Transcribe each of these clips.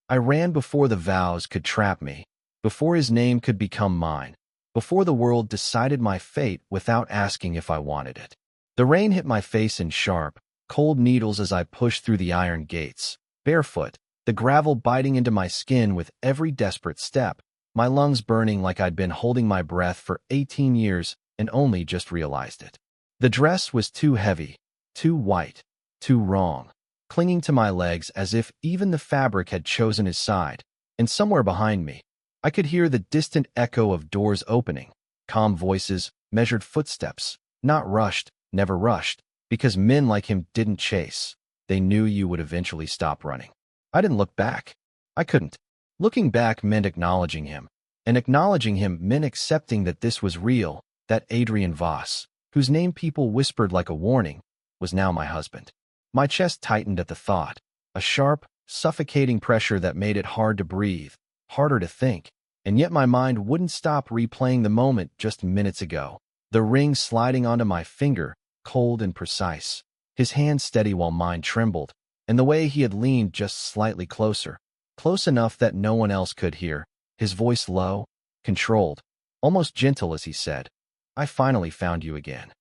I ran before the vows could trap me, before his name could become mine, before the world decided my fate without asking if I wanted it. The rain hit my face in sharp, cold needles as I pushed through the iron gates, barefoot, the gravel biting into my skin with every desperate step, my lungs burning like I'd been holding my breath for 18 years and only just realized it. The dress was too heavy, too white, too wrong, clinging to my legs as if even the fabric had chosen his side, and somewhere behind me, I could hear the distant echo of doors opening, calm voices, measured footsteps, not rushed, never rushed, because men like him didn't chase. They knew you would eventually stop running. I didn't look back. I couldn't. Looking back meant acknowledging him, and acknowledging him meant accepting that this was real, that Adrian Voss, whose name people whispered like a warning, was now my husband. My chest tightened at the thought, a sharp, suffocating pressure that made it hard to breathe, harder to think, and yet my mind wouldn't stop replaying the moment just minutes ago. The ring sliding onto my finger, cold and precise, his hand steady while mine trembled, and the way he had leaned just slightly closer, close enough that no one else could hear, his voice low, controlled, almost gentle as he said, "I finally found you again."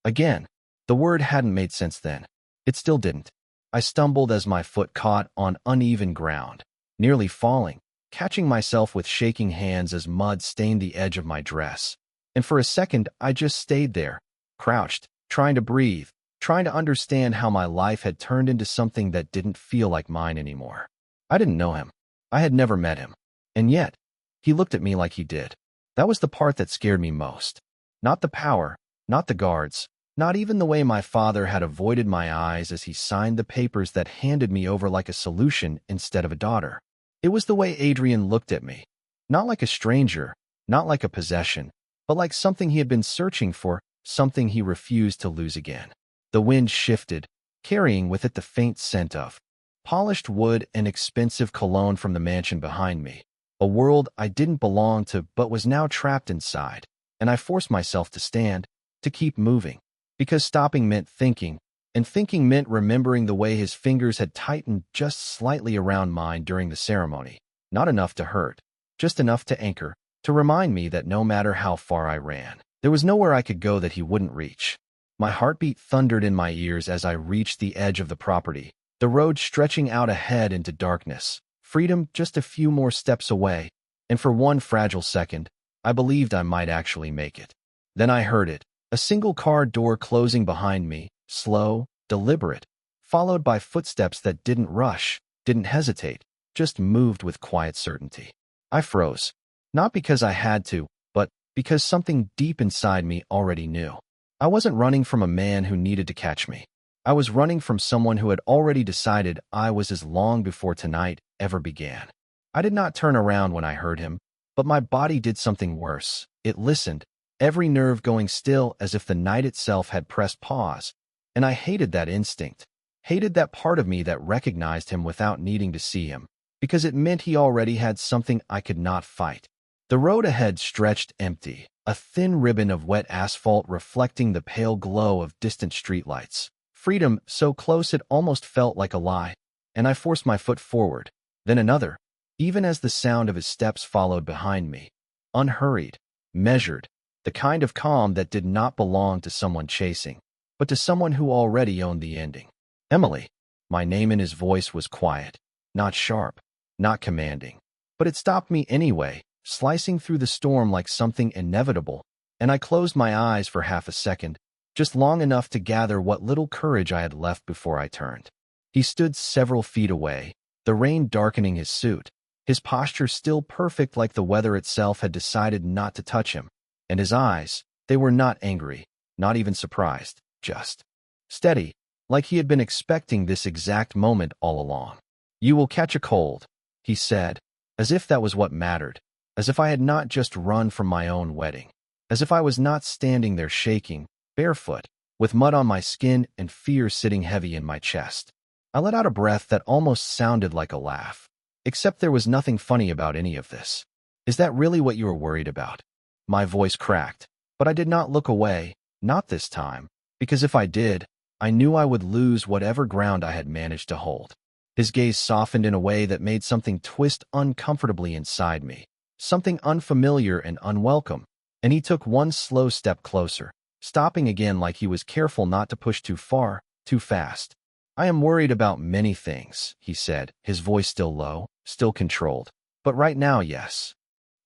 Again. The word hadn't made sense then. It still didn't. I stumbled as my foot caught on uneven ground, nearly falling, catching myself with shaking hands as mud stained the edge of my dress. And for a second, I just stayed there, crouched, trying to breathe, trying to understand how my life had turned into something that didn't feel like mine anymore. I didn't know him. I had never met him. And yet, he looked at me like he did. That was the part that scared me most. Not the power, not the guards, not even the way my father had avoided my eyes as he signed the papers that handed me over like a solution instead of a daughter. It was the way Adrian looked at me. Not like a stranger, not like a possession, but like something he had been searching for, something he refused to lose again. The wind shifted, carrying with it the faint scent of polished wood and expensive cologne from the mansion behind me, a world I didn't belong to but was now trapped inside, and I forced myself to stand, to keep moving, because stopping meant thinking, and thinking meant remembering the way his fingers had tightened just slightly around mine during the ceremony, not enough to hurt, just enough to anchor, to remind me that no matter how far I ran, there was nowhere I could go that he wouldn't reach. My heartbeat thundered in my ears as I reached the edge of the property, the road stretching out ahead into darkness, freedom just a few more steps away, and for one fragile second, I believed I might actually make it. Then I heard it, a single car door closing behind me, slow, deliberate, followed by footsteps that didn't rush, didn't hesitate, just moved with quiet certainty. I froze, not because I had to, but because something deep inside me already knew. I wasn't running from a man who needed to catch me. I was running from someone who had already decided I was his long before tonight ever began. I did not turn around when I heard him, but my body did something worse. It listened, every nerve going still as if the night itself had pressed pause, and I hated that instinct, hated that part of me that recognized him without needing to see him, because it meant he already had something I could not fight. The road ahead stretched empty, a thin ribbon of wet asphalt reflecting the pale glow of distant streetlights. Freedom so close it almost felt like a lie, and I forced my foot forward, then another, even as the sound of his steps followed behind me. Unhurried, measured, the kind of calm that did not belong to someone chasing, but to someone who already owned the ending. Emily. My name in his voice was quiet, not sharp, not commanding, but it stopped me anyway, slicing through the storm like something inevitable, and I closed my eyes for half a second, just long enough to gather what little courage I had left before I turned. He stood several feet away, the rain darkening his suit, his posture still perfect like the weather itself had decided not to touch him, and his eyes, they were not angry, not even surprised, just steady, like he had been expecting this exact moment all along. "You will catch a cold," he said, as if that was what mattered, as if I had not just run from my own wedding, as if I was not standing there shaking, barefoot, with mud on my skin and fear sitting heavy in my chest. I let out a breath that almost sounded like a laugh. Except there was nothing funny about any of this. "Is that really what you were worried about?" My voice cracked, but I did not look away, not this time, because if I did, I knew I would lose whatever ground I had managed to hold. His gaze softened in a way that made something twist uncomfortably inside me, something unfamiliar and unwelcome, and he took one slow step closer, stopping again like he was careful not to push too far, too fast. "I am worried about many things," he said, his voice still low, still controlled. "But right now, yes."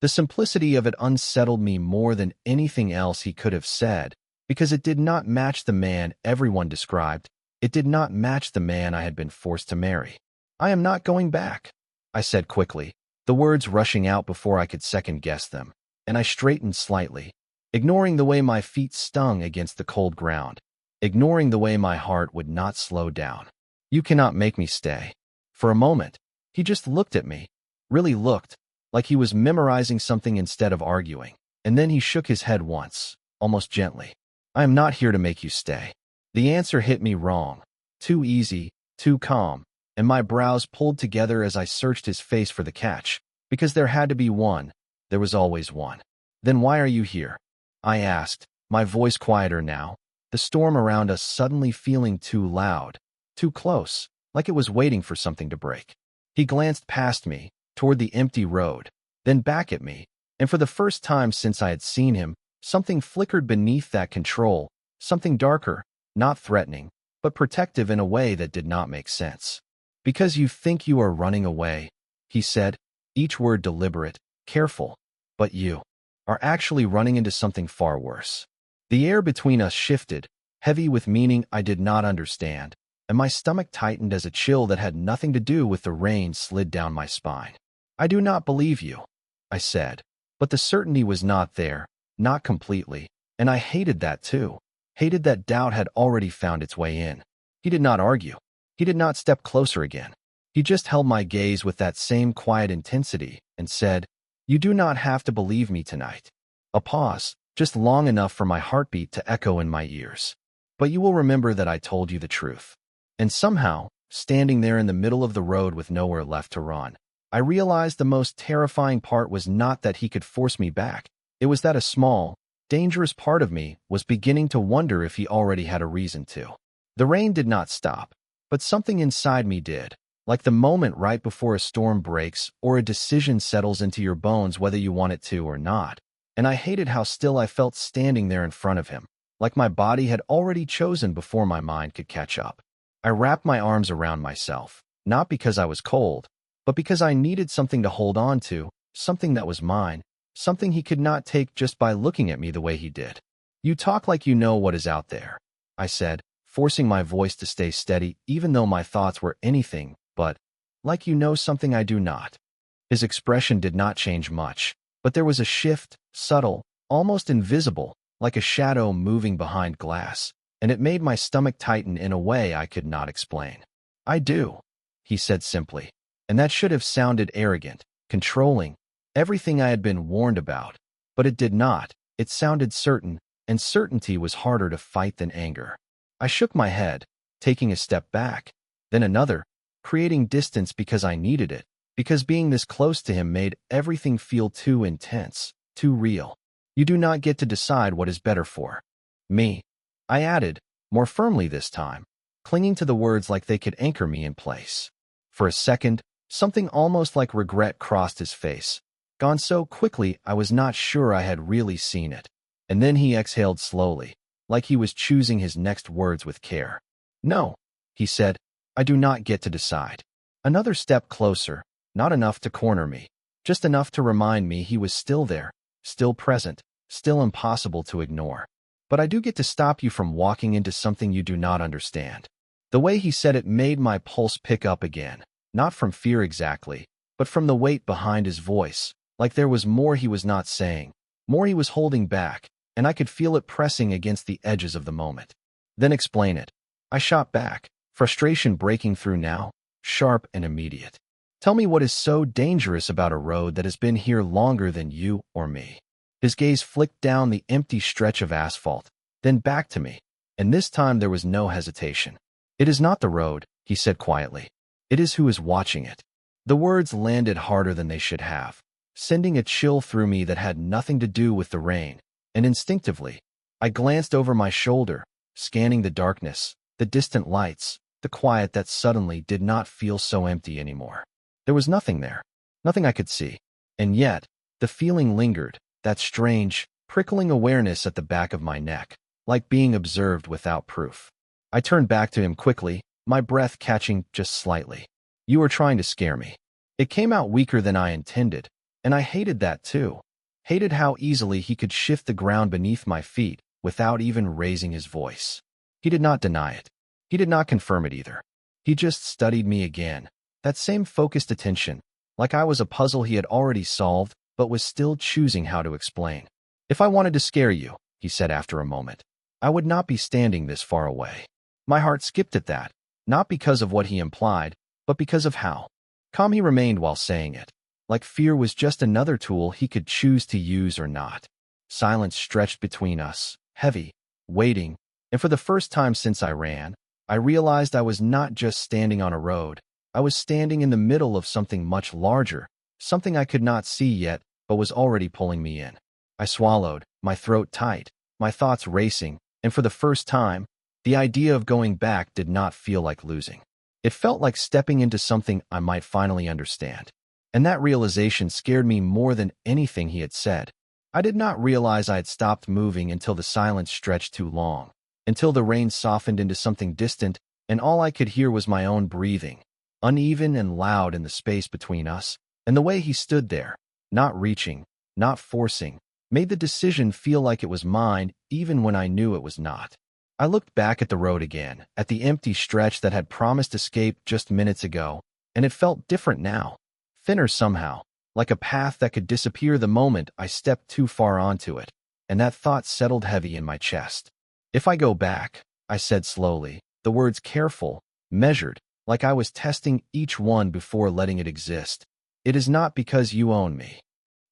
The simplicity of it unsettled me more than anything else he could have said, because it did not match the man everyone described. It did not match the man I had been forced to marry. "I am not going back," I said quickly, the words rushing out before I could second-guess them, and I straightened slightly, ignoring the way my feet stung against the cold ground, ignoring the way my heart would not slow down. "You cannot make me stay." For a moment, he just looked at me, really looked, like he was memorizing something instead of arguing, and then he shook his head once, almost gently. "I am not here to make you stay." The answer hit me wrong, too easy, too calm, and my brows pulled together as I searched his face for the catch, because there had to be one. There was always one. "Then why are you here?" I asked, my voice quieter now, the storm around us suddenly feeling too loud, too close, like it was waiting for something to break. He glanced past me, toward the empty road, then back at me, and for the first time since I had seen him, something flickered beneath that control, something darker, not threatening, but protective in a way that did not make sense. "Because you think you are running away," he said, each word deliberate, careful, "but you are actually running into something far worse." The air between us shifted, heavy with meaning I did not understand, and my stomach tightened as a chill that had nothing to do with the rain slid down my spine. "I do not believe you," I said, but the certainty was not there, not completely, and I hated that too. Hated that doubt had already found its way in. He did not argue. He did not step closer again. He just held my gaze with that same quiet intensity and said, "You do not have to believe me tonight." A pause, just long enough for my heartbeat to echo in my ears. "But you will remember that I told you the truth." And somehow, standing there in the middle of the road with nowhere left to run, I realized the most terrifying part was not that he could force me back. It was that a small, dangerous part of me was beginning to wonder if he already had a reason to. The rain did not stop, but something inside me did, like the moment right before a storm breaks or a decision settles into your bones whether you want it to or not. And I hated how still I felt standing there in front of him, like my body had already chosen before my mind could catch up. I wrapped my arms around myself, not because I was cold, but because I needed something to hold on to, something that was mine, something he could not take just by looking at me the way he did. "You talk like you know what is out there," I said, forcing my voice to stay steady even though my thoughts were anything but, "like you know something I do not." His expression did not change much, but there was a shift, subtle, almost invisible, like a shadow moving behind glass, and it made my stomach tighten in a way I could not explain. "I do," he said simply, and that should have sounded arrogant, controlling, everything I had been warned about, but it did not. It sounded certain, and certainty was harder to fight than anger. I shook my head, taking a step back, then another, creating distance because I needed it, because being this close to him made everything feel too intense, too real. "You do not get to decide what is better for me," I added, more firmly this time, clinging to the words like they could anchor me in place. For a second, something almost like regret crossed his face, gone so quickly I was not sure I had really seen it. And then he exhaled slowly, like he was choosing his next words with care. "No," he said, "I do not get to decide." Another step closer, not enough to corner me, just enough to remind me he was still there, still present, still impossible to ignore. "But I do get to stop you from walking into something you do not understand." The way he said it made my pulse pick up again, not from fear exactly, but from the weight behind his voice, like there was more he was not saying, more he was holding back, and I could feel it pressing against the edges of the moment. "Then explain it." I shot back, frustration breaking through now, sharp and immediate. "Tell me what is so dangerous about a road that has been here longer than you or me." His gaze flicked down the empty stretch of asphalt, then back to me, and this time there was no hesitation. "It is not the road," he said quietly. "It is who is watching it." The words landed harder than they should have, sending a chill through me that had nothing to do with the rain, and instinctively, I glanced over my shoulder, scanning the darkness, the distant lights, the quiet that suddenly did not feel so empty anymore. There was nothing there, nothing I could see. And yet, the feeling lingered, that strange, prickling awareness at the back of my neck, like being observed without proof. I turned back to him quickly, my breath catching just slightly. You were trying to scare me. It came out weaker than I intended, and I hated that too. Hated how easily he could shift the ground beneath my feet without even raising his voice. He did not deny it. He did not confirm it either. He just studied me again, that same focused attention, like I was a puzzle he had already solved but was still choosing how to explain. If I wanted to scare you, he said after a moment, I would not be standing this far away. My heart skipped at that, not because of what he implied, but because of how calm he remained while saying it, like fear was just another tool he could choose to use or not. Silence stretched between us, heavy, waiting, and for the first time since I ran, I realized I was not just standing on a road. I was standing in the middle of something much larger, something I could not see yet, but was already pulling me in. I swallowed, my throat tight, my thoughts racing, and for the first time, the idea of going back did not feel like losing. It felt like stepping into something I might finally understand. And that realization scared me more than anything he had said. I did not realize I had stopped moving until the silence stretched too long, until the rain softened into something distant, and all I could hear was my own breathing, uneven and loud in the space between us, and the way he stood there, not reaching, not forcing, made the decision feel like it was mine even when I knew it was not. I looked back at the road again, at the empty stretch that had promised escape just minutes ago, and it felt different now, thinner somehow, like a path that could disappear the moment I stepped too far onto it, and that thought settled heavy in my chest. If I go back, I said slowly, the words careful, measured, like I was testing each one before letting it exist. It is not because you own me.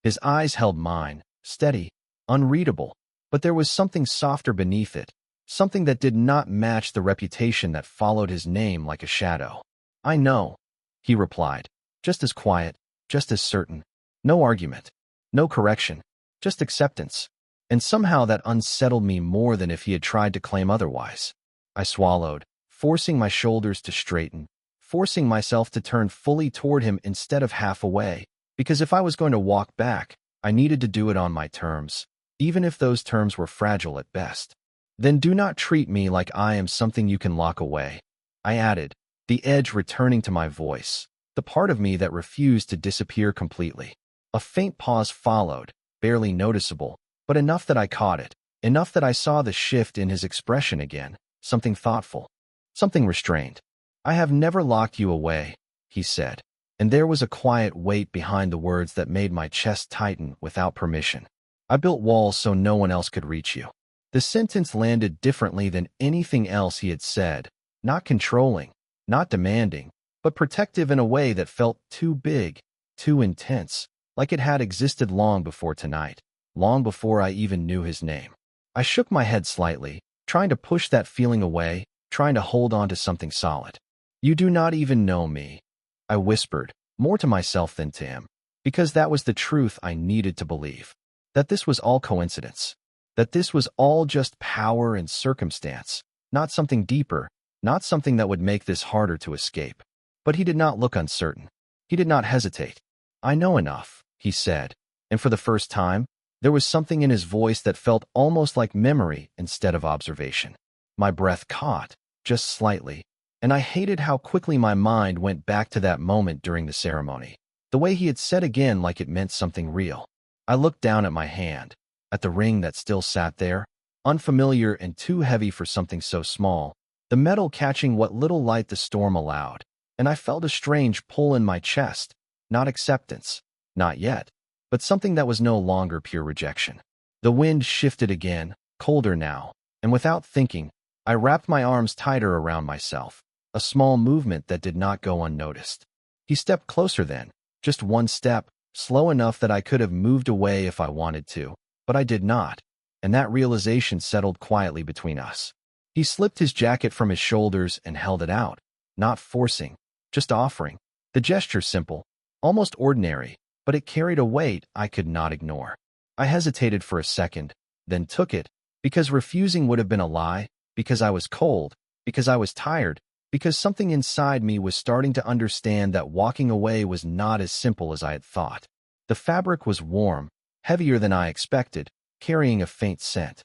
His eyes held mine, steady, unreadable, but there was something softer beneath it, something that did not match the reputation that followed his name like a shadow. I know, he replied, just as quiet, just as certain. No argument, no correction, just acceptance. And somehow that unsettled me more than if he had tried to claim otherwise. I swallowed, forcing my shoulders to straighten, forcing myself to turn fully toward him instead of half away, because if I was going to walk back, I needed to do it on my terms, even if those terms were fragile at best. Then do not treat me like I am something you can lock away, I added, the edge returning to my voice, the part of me that refused to disappear completely. A faint pause followed, barely noticeable, but enough that I caught it, enough that I saw the shift in his expression again, something thoughtful, something restrained. I have never locked you away, he said, and there was a quiet weight behind the words that made my chest tighten without permission. I built walls so no one else could reach you. The sentence landed differently than anything else he had said, not controlling, not demanding, but protective in a way that felt too big, too intense, like it had existed long before tonight, long before I even knew his name. I shook my head slightly, trying to push that feeling away, trying to hold on to something solid. You do not even know me, I whispered, more to myself than to him, because that was the truth I needed to believe. That this was all coincidence. That this was all just power and circumstance, not something deeper, not something that would make this harder to escape. But he did not look uncertain. He did not hesitate. I know enough, he said, and for the first time, there was something in his voice that felt almost like memory instead of observation. My breath caught, just slightly, and I hated how quickly my mind went back to that moment during the ceremony. The way he had said again like it meant something real. I looked down at my hand, at the ring that still sat there, unfamiliar and too heavy for something so small, the metal catching what little light the storm allowed, and I felt a strange pull in my chest, not acceptance, not yet, but something that was no longer pure rejection. The wind shifted again, colder now, and without thinking, I wrapped my arms tighter around myself, a small movement that did not go unnoticed. He stepped closer then, just one step, slow enough that I could have moved away if I wanted to, but I did not, and that realization settled quietly between us. He slipped his jacket from his shoulders and held it out, not forcing, just offering. The gesture simple, almost ordinary, but it carried a weight I could not ignore. I hesitated for a second, then took it, because refusing would have been a lie, because I was cold, because I was tired, because something inside me was starting to understand that walking away was not as simple as I had thought. The fabric was warm, heavier than I expected, carrying a faint scent.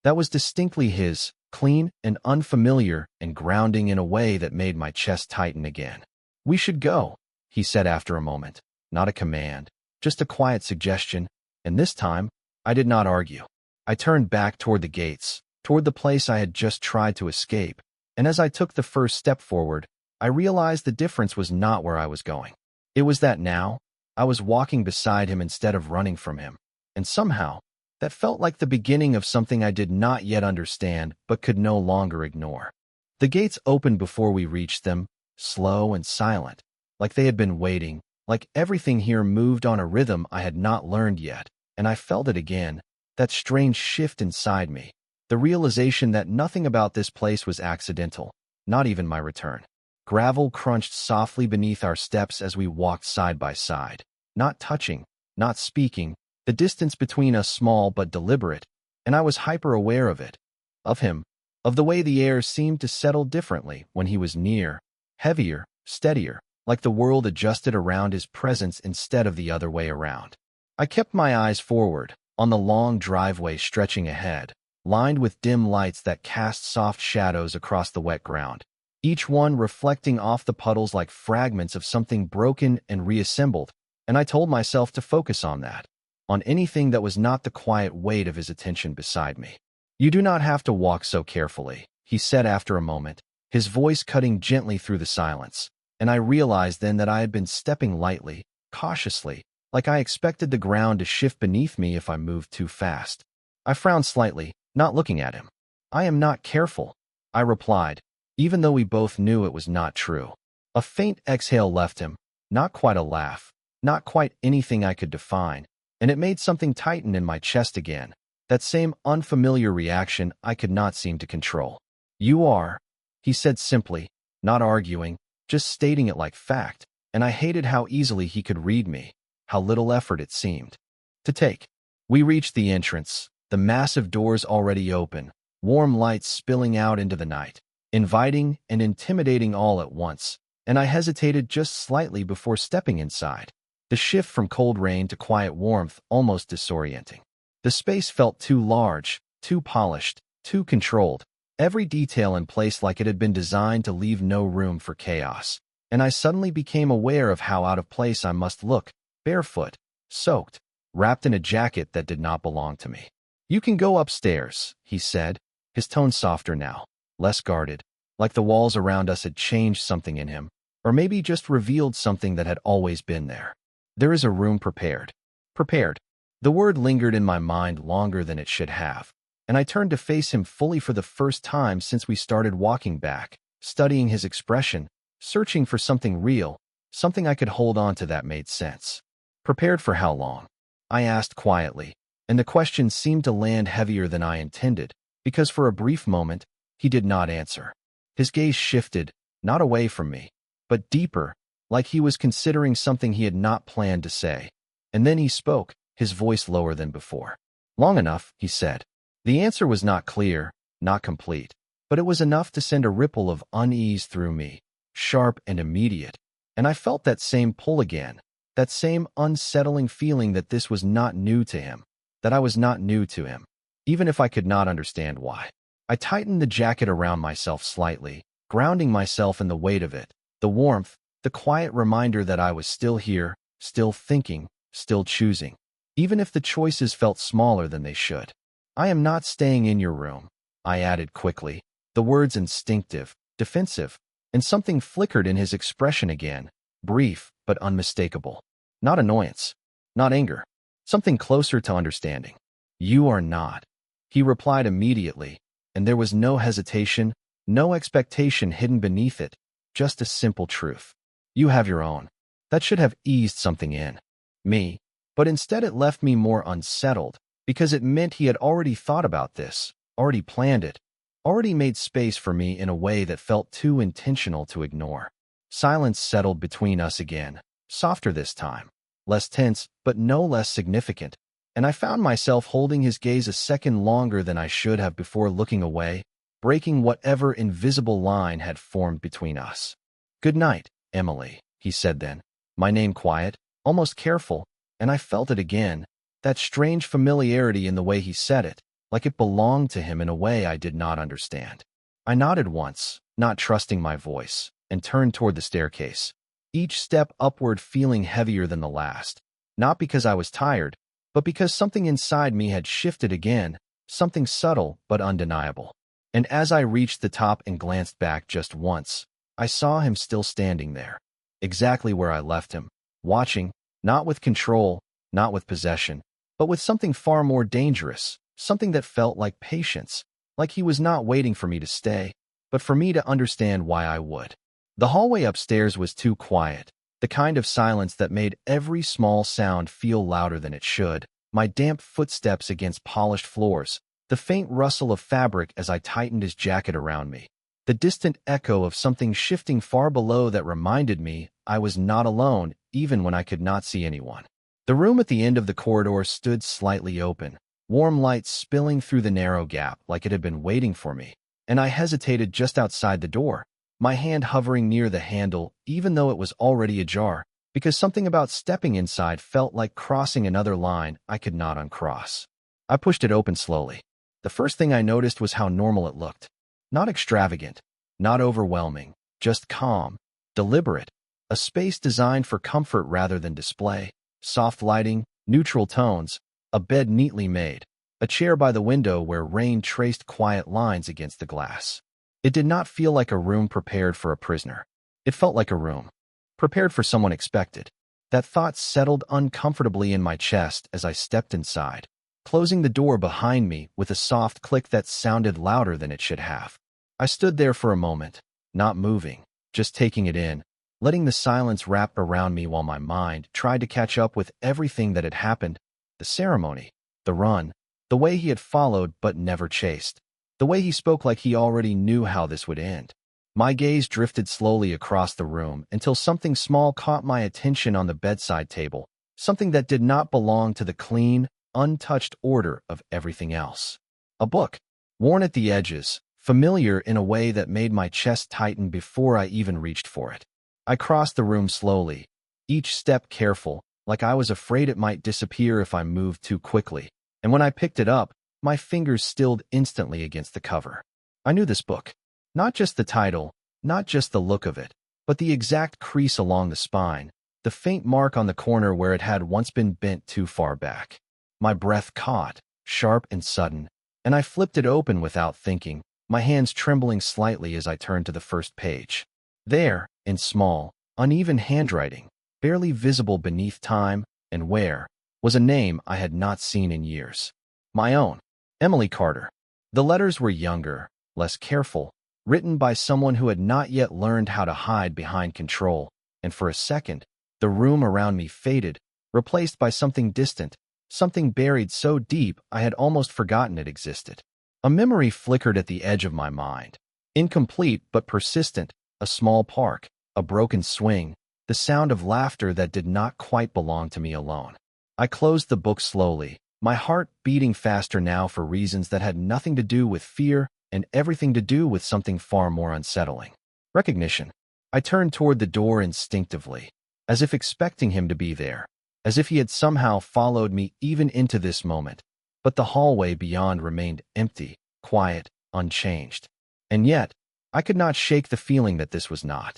That was distinctly his, clean and unfamiliar and grounding in a way that made my chest tighten again. "We should go," he said after a moment. Not a command, just a quiet suggestion, and this time, I did not argue. I turned back toward the gates, toward the place I had just tried to escape, and as I took the first step forward, I realized the difference was not where I was going. It was that now, I was walking beside him instead of running from him, and somehow, that felt like the beginning of something I did not yet understand but could no longer ignore. The gates opened before we reached them, slow and silent, like they had been waiting, like everything here moved on a rhythm I had not learned yet, and I felt it again, that strange shift inside me, the realization that nothing about this place was accidental, not even my return. Gravel crunched softly beneath our steps as we walked side by side, not touching, not speaking, the distance between us small but deliberate, and I was hyper-aware of it, of him, of the way the air seemed to settle differently when he was near, heavier, steadier, like the world adjusted around his presence instead of the other way around. I kept my eyes forward, on the long driveway stretching ahead, lined with dim lights that cast soft shadows across the wet ground, each one reflecting off the puddles like fragments of something broken and reassembled, and I told myself to focus on that, on anything that was not the quiet weight of his attention beside me. "You do not have to walk so carefully," he said after a moment, his voice cutting gently through the silence, and I realized then that I had been stepping lightly, cautiously, like I expected the ground to shift beneath me if I moved too fast. I frowned slightly, not looking at him. "I am not careful," I replied, even though we both knew it was not true. A faint exhale left him, not quite a laugh, not quite anything I could define, and it made something tighten in my chest again, that same unfamiliar reaction I could not seem to control. "You are," he said simply, not arguing, just stating it like fact, and I hated how easily he could read me, how little effort it seemed to take. We reached the entrance, the massive doors already open, warm lights spilling out into the night, inviting and intimidating all at once, and I hesitated just slightly before stepping inside. The shift from cold rain to quiet warmth almost disorienting. The space felt too large, too polished, too controlled, every detail in place like it had been designed to leave no room for chaos, and I suddenly became aware of how out of place I must look, barefoot, soaked, wrapped in a jacket that did not belong to me. "You can go upstairs," he said, his tone softer now, less guarded, like the walls around us had changed something in him, or maybe just revealed something that had always been there. "There is a room prepared." Prepared. The word lingered in my mind longer than it should have, and I turned to face him fully for the first time since we started walking back, studying his expression, searching for something real, something I could hold on to that made sense. "Prepared for how long?" I asked quietly, and the question seemed to land heavier than I intended, because for a brief moment, he did not answer. His gaze shifted, not away from me, but deeper, like he was considering something he had not planned to say. And then he spoke, his voice lower than before. "Long enough," he said. The answer was not clear, not complete, but it was enough to send a ripple of unease through me, sharp and immediate, and I felt that same pull again, that same unsettling feeling that this was not new to him, that I was not new to him, even if I could not understand why. I tightened the jacket around myself slightly, grounding myself in the weight of it, the warmth, the quiet reminder that I was still here, still thinking, still choosing, even if the choices felt smaller than they should. "I am not staying in your room," I added quickly, the words instinctive, defensive, and something flickered in his expression again, brief but unmistakable. Not annoyance, not anger, something closer to understanding. "You are not," he replied immediately, and there was no hesitation, no expectation hidden beneath it, just a simple truth. "You have your own." That should have eased something in me, but instead it left me more unsettled, because it meant he had already thought about this, already planned it, already made space for me in a way that felt too intentional to ignore. Silence settled between us again, softer this time, less tense, but no less significant, and I found myself holding his gaze a second longer than I should have before looking away, breaking whatever invisible line had formed between us. "Good night, Emily," he said then, my name quiet, almost careful, and I felt it again, that strange familiarity in the way he said it, like it belonged to him in a way I did not understand. I nodded once, not trusting my voice, and turned toward the staircase, each step upward feeling heavier than the last, not because I was tired, but because something inside me had shifted again, something subtle but undeniable. And as I reached the top and glanced back just once, I saw him still standing there, exactly where I left him, watching, not with control, not with possession, but with something far more dangerous, something that felt like patience, like he was not waiting for me to stay, but for me to understand why I would. The hallway upstairs was too quiet, the kind of silence that made every small sound feel louder than it should, my damp footsteps against polished floors, the faint rustle of fabric as I tightened his jacket around me, the distant echo of something shifting far below that reminded me I was not alone even when I could not see anyone. The room at the end of the corridor stood slightly open, warm light spilling through the narrow gap like it had been waiting for me, and I hesitated just outside the door, my hand hovering near the handle even though it was already ajar, because something about stepping inside felt like crossing another line I could not uncross. I pushed it open slowly. The first thing I noticed was how normal it looked. Not extravagant, not overwhelming, just calm, deliberate, a space designed for comfort rather than display, soft lighting, neutral tones, a bed neatly made, a chair by the window where rain traced quiet lines against the glass. It did not feel like a room prepared for a prisoner. It felt like a room, prepared for someone expected. That thought settled uncomfortably in my chest as I stepped inside, closing the door behind me with a soft click that sounded louder than it should have. I stood there for a moment, not moving, just taking it in, letting the silence wrap around me while my mind tried to catch up with everything that had happened, the ceremony, the run, the way he had followed but never chased, the way he spoke like he already knew how this would end. My gaze drifted slowly across the room until something small caught my attention on the bedside table, something that did not belong to the clean, untouched order of everything else. A book, worn at the edges, familiar in a way that made my chest tighten before I even reached for it. I crossed the room slowly, each step careful, like I was afraid it might disappear if I moved too quickly, and when I picked it up, my fingers stilled instantly against the cover. I knew this book. Not just the title, not just the look of it, but the exact crease along the spine, the faint mark on the corner where it had once been bent too far back. My breath caught, sharp and sudden, and I flipped it open without thinking, my hands trembling slightly as I turned to the first page. There, in small, uneven handwriting, barely visible beneath time and where, was a name I had not seen in years. My own, Emily Carter. The letters were younger, less careful, written by someone who had not yet learned how to hide behind control, and for a second, the room around me faded, replaced by something distant, something buried so deep I had almost forgotten it existed. A memory flickered at the edge of my mind. Incomplete but persistent, a small park, a broken swing, the sound of laughter that did not quite belong to me alone. I closed the book slowly, my heart beating faster now for reasons that had nothing to do with fear and everything to do with something far more unsettling. Recognition. I turned toward the door instinctively, as if expecting him to be there, as if he had somehow followed me even into this moment, but the hallway beyond remained empty, quiet, unchanged. And yet, I could not shake the feeling that this was not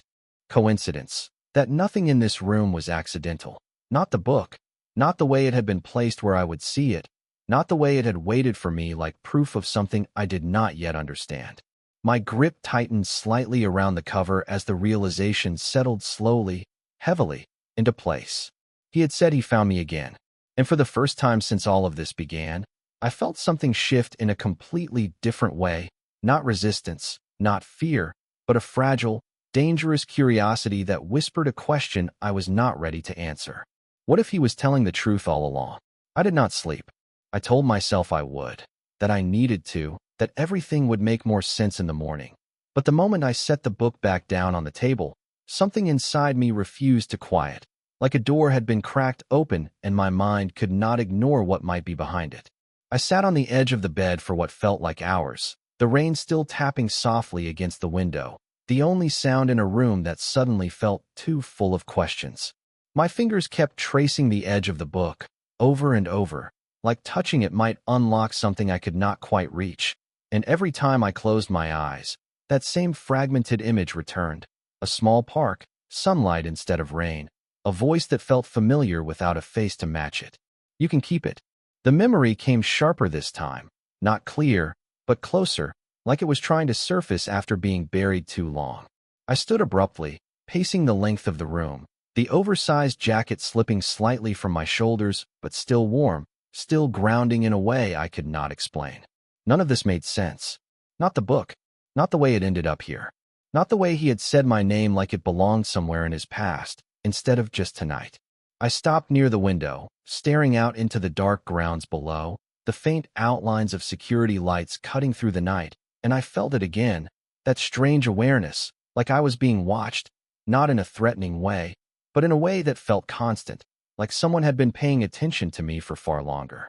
coincidence, that nothing in this room was accidental, not the book, not the way it had been placed where I would see it, not the way it had waited for me like proof of something I did not yet understand. My grip tightened slightly around the cover as the realization settled slowly, heavily, into place. He had said he found me again, and for the first time since all of this began, I felt something shift in a completely different way, not resistance, not fear, but a fragile, dangerous curiosity that whispered a question I was not ready to answer. What if he was telling the truth all along? I did not sleep. I told myself I would, that I needed to, that everything would make more sense in the morning. But the moment I set the book back down on the table, something inside me refused to quiet, like a door had been cracked open and my mind could not ignore what might be behind it. I sat on the edge of the bed for what felt like hours, the rain still tapping softly against the window, the only sound in a room that suddenly felt too full of questions. My fingers kept tracing the edge of the book, over and over, like touching it might unlock something I could not quite reach. And every time I closed my eyes, that same fragmented image returned. A small park, sunlight instead of rain, a voice that felt familiar without a face to match it. You can keep it. The memory came sharper this time, not clear, but closer, like it was trying to surface after being buried too long. I stood abruptly, pacing the length of the room, the oversized jacket slipping slightly from my shoulders, but still warm, still grounding in a way I could not explain. None of this made sense. Not the book, not the way it ended up here, not the way he had said my name like it belonged somewhere in his past, instead of just tonight. I stopped near the window, staring out into the dark grounds below, the faint outlines of security lights cutting through the night, and I felt it again, that strange awareness, like I was being watched, not in a threatening way, but in a way that felt constant, like someone had been paying attention to me for far longer.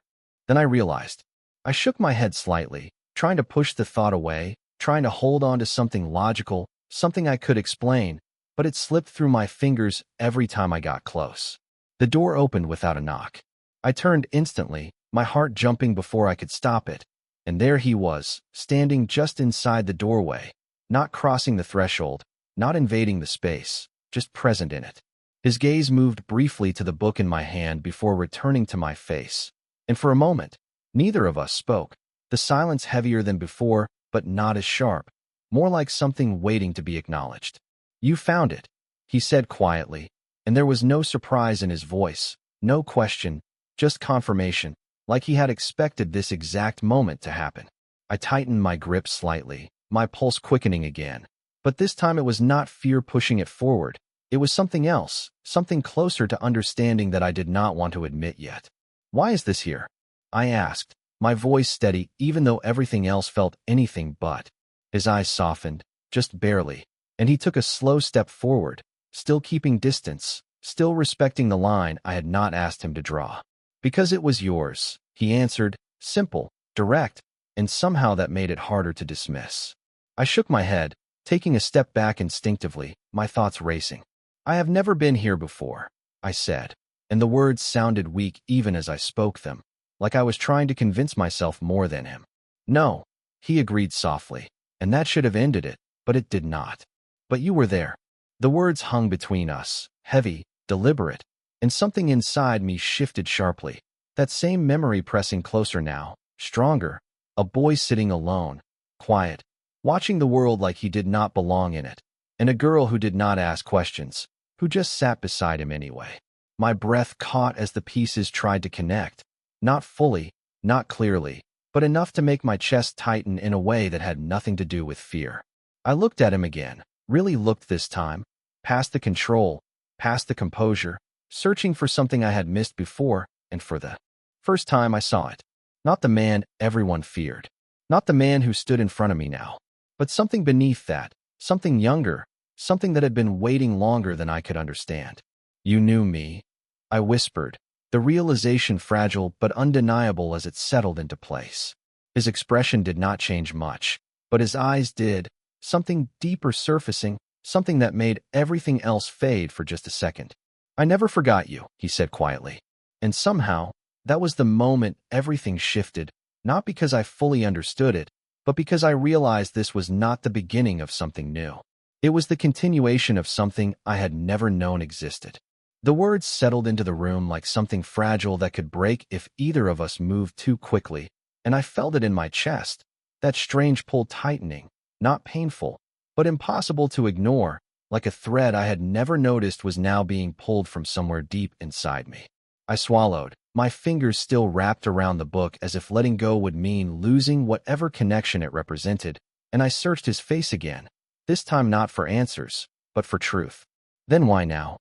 Then I realized. I shook my head slightly, trying to push the thought away, trying to hold on to something logical, something I could explain, but it slipped through my fingers every time I got close. The door opened without a knock. I turned instantly, my heart jumping before I could stop it, and there he was, standing just inside the doorway, not crossing the threshold, not invading the space, just present in it. His gaze moved briefly to the book in my hand before returning to my face, and for a moment, neither of us spoke, the silence heavier than before, but not as sharp, more like something waiting to be acknowledged. "You found it," he said quietly, and there was no surprise in his voice, no question, just confirmation, like he had expected this exact moment to happen. I tightened my grip slightly, my pulse quickening again, but this time it was not fear pushing it forward. It was something else, something closer to understanding that I did not want to admit yet. "Why is this here?" I asked, my voice steady even though everything else felt anything but. His eyes softened, just barely, and he took a slow step forward, still keeping distance, still respecting the line I had not asked him to draw. "Because it was yours," he answered, simple, direct, and somehow that made it harder to dismiss. I shook my head, taking a step back instinctively, my thoughts racing. "I have never been here before," I said, and the words sounded weak even as I spoke them, like I was trying to convince myself more than him. "No," he agreed softly, and that should have ended it, but it did not. "But you were there." The words hung between us, heavy, deliberate, and something inside me shifted sharply. That same memory pressing closer now, stronger, a boy sitting alone, quiet, watching the world like he did not belong in it, and a girl who did not ask questions, who just sat beside him anyway. My breath caught as the pieces tried to connect, not fully, not clearly, but enough to make my chest tighten in a way that had nothing to do with fear. I looked at him again, really looked this time, past the control, past the composure, searching for something I had missed before, and for the first time I saw it. Not the man everyone feared, not the man who stood in front of me now, but something beneath that, something younger, something that had been waiting longer than I could understand. "You knew me," I whispered, the realization fragile but undeniable as it settled into place. His expression did not change much, but his eyes did, something deeper surfacing, something that made everything else fade for just a second. "I never forgot you," he said quietly. And somehow, that was the moment everything shifted, not because I fully understood it, but because I realized this was not the beginning of something new. It was the continuation of something I had never known existed. The words settled into the room like something fragile that could break if either of us moved too quickly, and I felt it in my chest, that strange pull tightening, not painful, but impossible to ignore, like a thread I had never noticed was now being pulled from somewhere deep inside me. I swallowed, my fingers still wrapped around the book as if letting go would mean losing whatever connection it represented, and I searched his face again, this time not for answers, but for truth. "Then why now?"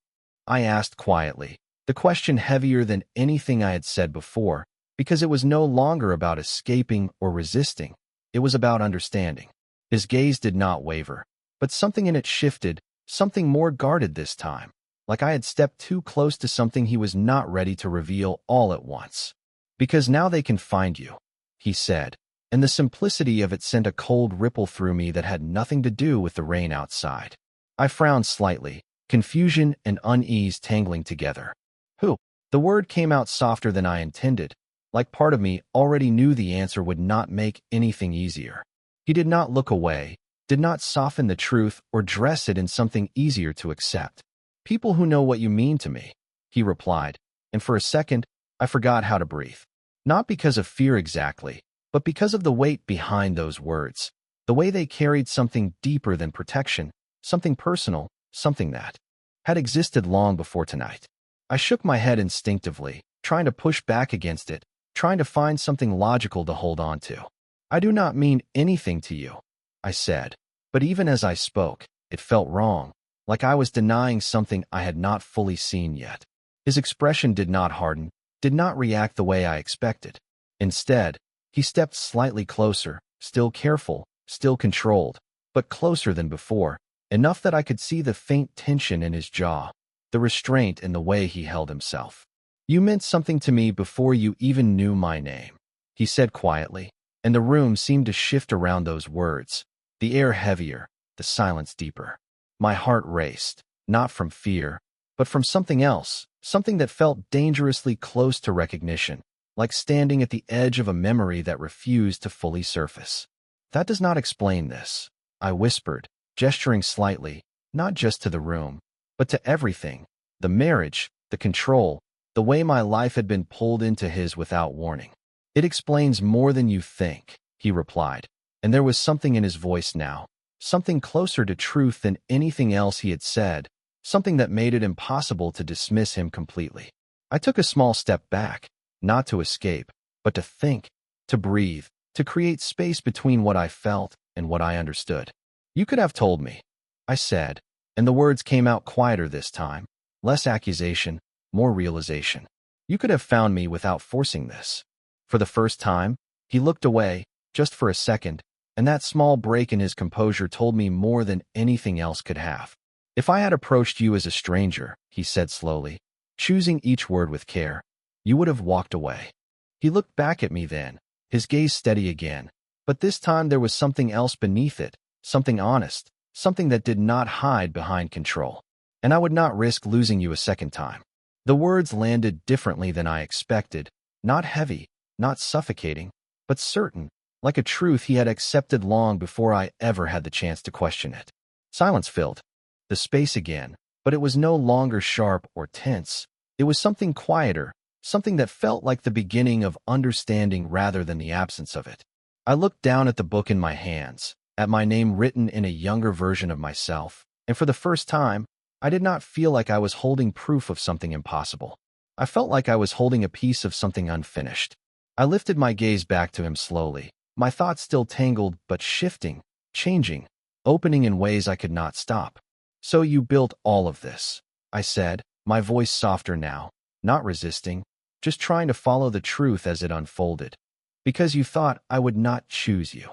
I asked quietly, the question heavier than anything I had said before, because it was no longer about escaping or resisting, it was about understanding. His gaze did not waver, but something in it shifted, something more guarded this time, like I had stepped too close to something he was not ready to reveal all at once. "Because now they can find you," he said, and the simplicity of it sent a cold ripple through me that had nothing to do with the rain outside. I frowned slightly, confusion and unease tangling together. Who? The word came out softer than I intended, like part of me already knew the answer would not make anything easier. He did not look away, did not soften the truth or dress it in something easier to accept. People who know what you mean to me, he replied, and for a second, I forgot how to breathe. Not because of fear exactly, but because of the weight behind those words, the way they carried something deeper than protection, something personal, something that had existed long before tonight. I shook my head instinctively, trying to push back against it, trying to find something logical to hold on to. I do not mean anything to you, I said, but even as I spoke, it felt wrong, like I was denying something I had not fully seen yet. His expression did not harden, did not react the way I expected. Instead, he stepped slightly closer, still careful, still controlled, but closer than before, enough that I could see the faint tension in his jaw, the restraint in the way he held himself. You meant something to me before you even knew my name, he said quietly, and the room seemed to shift around those words, the air heavier, the silence deeper. My heart raced, not from fear, but from something else, something that felt dangerously close to recognition, like standing at the edge of a memory that refused to fully surface. That does not explain this, I whispered, gesturing slightly, not just to the room, but to everything, the marriage, the control, the way my life had been pulled into his without warning. It explains more than you think, he replied, and there was something in his voice now, something closer to truth than anything else he had said, something that made it impossible to dismiss him completely. I took a small step back, not to escape, but to think, to breathe, to create space between what I felt and what I understood. You could have told me, I said, and the words came out quieter this time, less accusation, more realization. You could have found me without forcing this. For the first time, he looked away, just for a second, and that small break in his composure told me more than anything else could have. If I had approached you as a stranger, he said slowly, choosing each word with care, you would have walked away. He looked back at me then, his gaze steady again, but this time there was something else beneath it, something honest, something that did not hide behind control. And I would not risk losing you a second time. The words landed differently than I expected, not heavy, not suffocating, but certain, like a truth he had accepted long before I ever had the chance to question it. Silence filled the space again, but it was no longer sharp or tense. It was something quieter, something that felt like the beginning of understanding rather than the absence of it. I looked down at the book in my hands, at my name written in a younger version of myself, and for the first time, I did not feel like I was holding proof of something impossible. I felt like I was holding a piece of something unfinished. I lifted my gaze back to him slowly, my thoughts still tangled but shifting, changing, opening in ways I could not stop. So you built all of this, I said, my voice softer now, not resisting, just trying to follow the truth as it unfolded. Because you thought I would not choose you.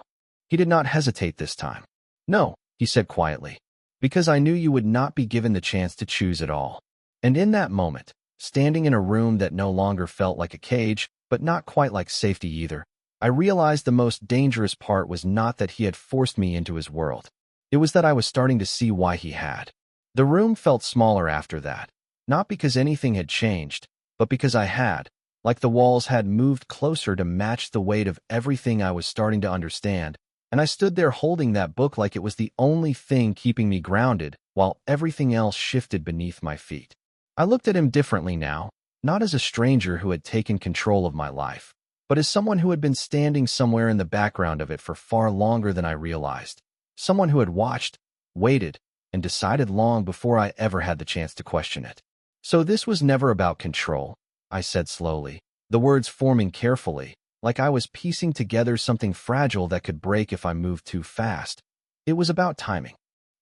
He did not hesitate this time. No, he said quietly, because I knew you would not be given the chance to choose at all. And in that moment, standing in a room that no longer felt like a cage, but not quite like safety either, I realized the most dangerous part was not that he had forced me into his world. It was that I was starting to see why he had. The room felt smaller after that, not because anything had changed, but because I had, like the walls had moved closer to match the weight of everything I was starting to understand, and I stood there holding that book like it was the only thing keeping me grounded while everything else shifted beneath my feet. I looked at him differently now, not as a stranger who had taken control of my life, but as someone who had been standing somewhere in the background of it for far longer than I realized. Someone who had watched, waited, and decided long before I ever had the chance to question it. So this was never about control, I said slowly, the words forming carefully, like I was piecing together something fragile that could break if I moved too fast. It was about timing.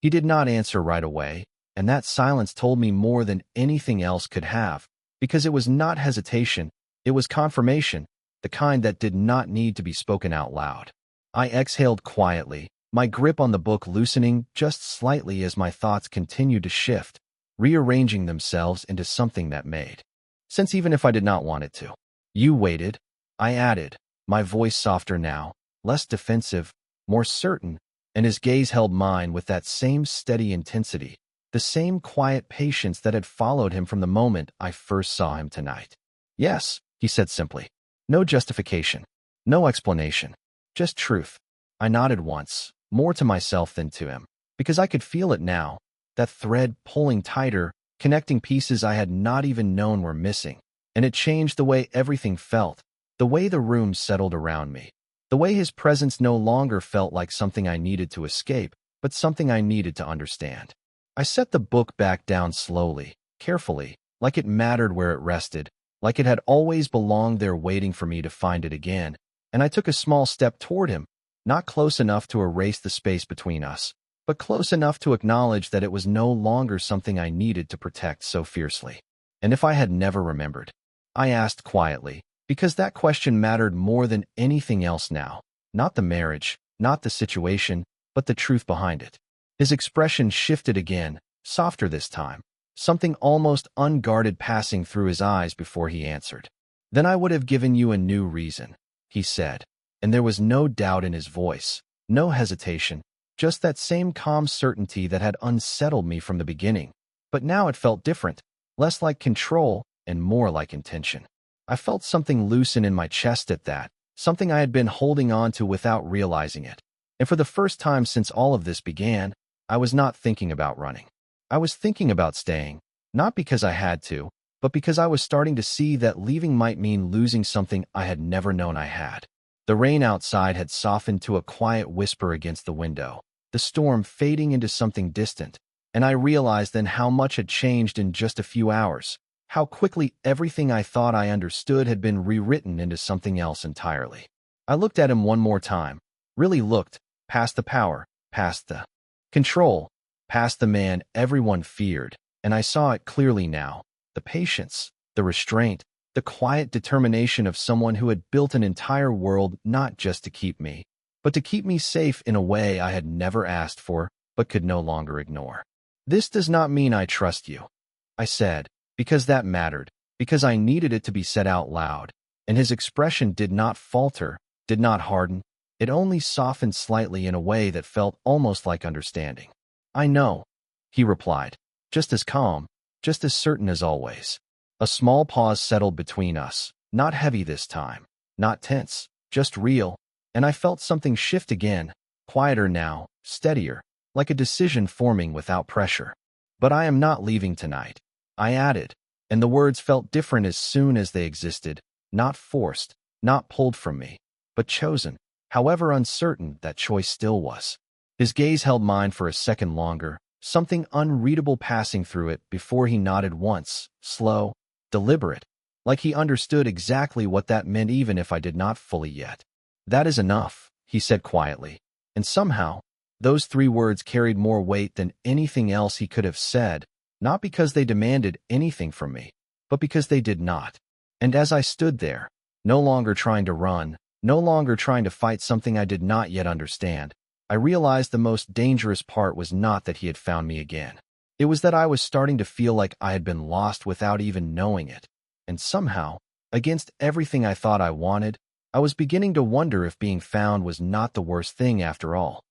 He did not answer right away, and that silence told me more than anything else could have, because it was not hesitation, it was confirmation, the kind that did not need to be spoken out loud. I exhaled quietly, my grip on the book loosening just slightly as my thoughts continued to shift, rearranging themselves into something that made sense even if I did not want it to. You waited, I added, my voice softer now, less defensive, more certain, and his gaze held mine with that same steady intensity, the same quiet patience that had followed him from the moment I first saw him tonight. "Yes," he said simply. No justification, no explanation, just truth. I nodded once, more to myself than to him, because I could feel it now, that thread pulling tighter, connecting pieces I had not even known were missing. And it changed the way everything felt, the way the room settled around me, the way his presence no longer felt like something I needed to escape, but something I needed to understand. I set the book back down slowly, carefully, like it mattered where it rested, like it had always belonged there waiting for me to find it again, and I took a small step toward him, not close enough to erase the space between us, but close enough to acknowledge that it was no longer something I needed to protect so fiercely. "And if I had never remembered?" I asked quietly, because that question mattered more than anything else now. Not the marriage, not the situation, but the truth behind it. His expression shifted again, softer this time, something almost unguarded passing through his eyes before he answered. "Then I would have given you a new reason," he said, and there was no doubt in his voice, no hesitation, just that same calm certainty that had unsettled me from the beginning. But now it felt different, less like control and more like intention. I felt something loosen in my chest at that, something I had been holding on to without realizing it. And for the first time since all of this began, I was not thinking about running. I was thinking about staying, not because I had to, but because I was starting to see that leaving might mean losing something I had never known I had. The rain outside had softened to a quiet whisper against the window, the storm fading into something distant, and I realized then how much had changed in just a few hours, how quickly everything I thought I understood had been rewritten into something else entirely. I looked at him one more time, really looked, past the power, past the control, past the man everyone feared, and I saw it clearly now, the patience, the restraint, the quiet determination of someone who had built an entire world not just to keep me, but to keep me safe in a way I had never asked for, but could no longer ignore. "This does not mean I trust you," I said, because that mattered, because I needed it to be said out loud, and his expression did not falter, did not harden, it only softened slightly in a way that felt almost like understanding. "I know," he replied, just as calm, just as certain as always. A small pause settled between us, not heavy this time, not tense, just real, and I felt something shift again, quieter now, steadier, like a decision forming without pressure. "But I am not leaving tonight," I added, and the words felt different as soon as they existed, not forced, not pulled from me, but chosen, however uncertain that choice still was. His gaze held mine for a second longer, something unreadable passing through it before he nodded once, slow, deliberate, like he understood exactly what that meant even if I did not fully yet. "That is enough," he said quietly, and somehow, those 3 words carried more weight than anything else he could have said, not because they demanded anything from me, but because they did not. And as I stood there, no longer trying to run, no longer trying to fight something I did not yet understand, I realized the most dangerous part was not that he had found me again. It was that I was starting to feel like I had been lost without even knowing it. And somehow, against everything I thought I wanted, I was beginning to wonder if being found was not the worst thing after all.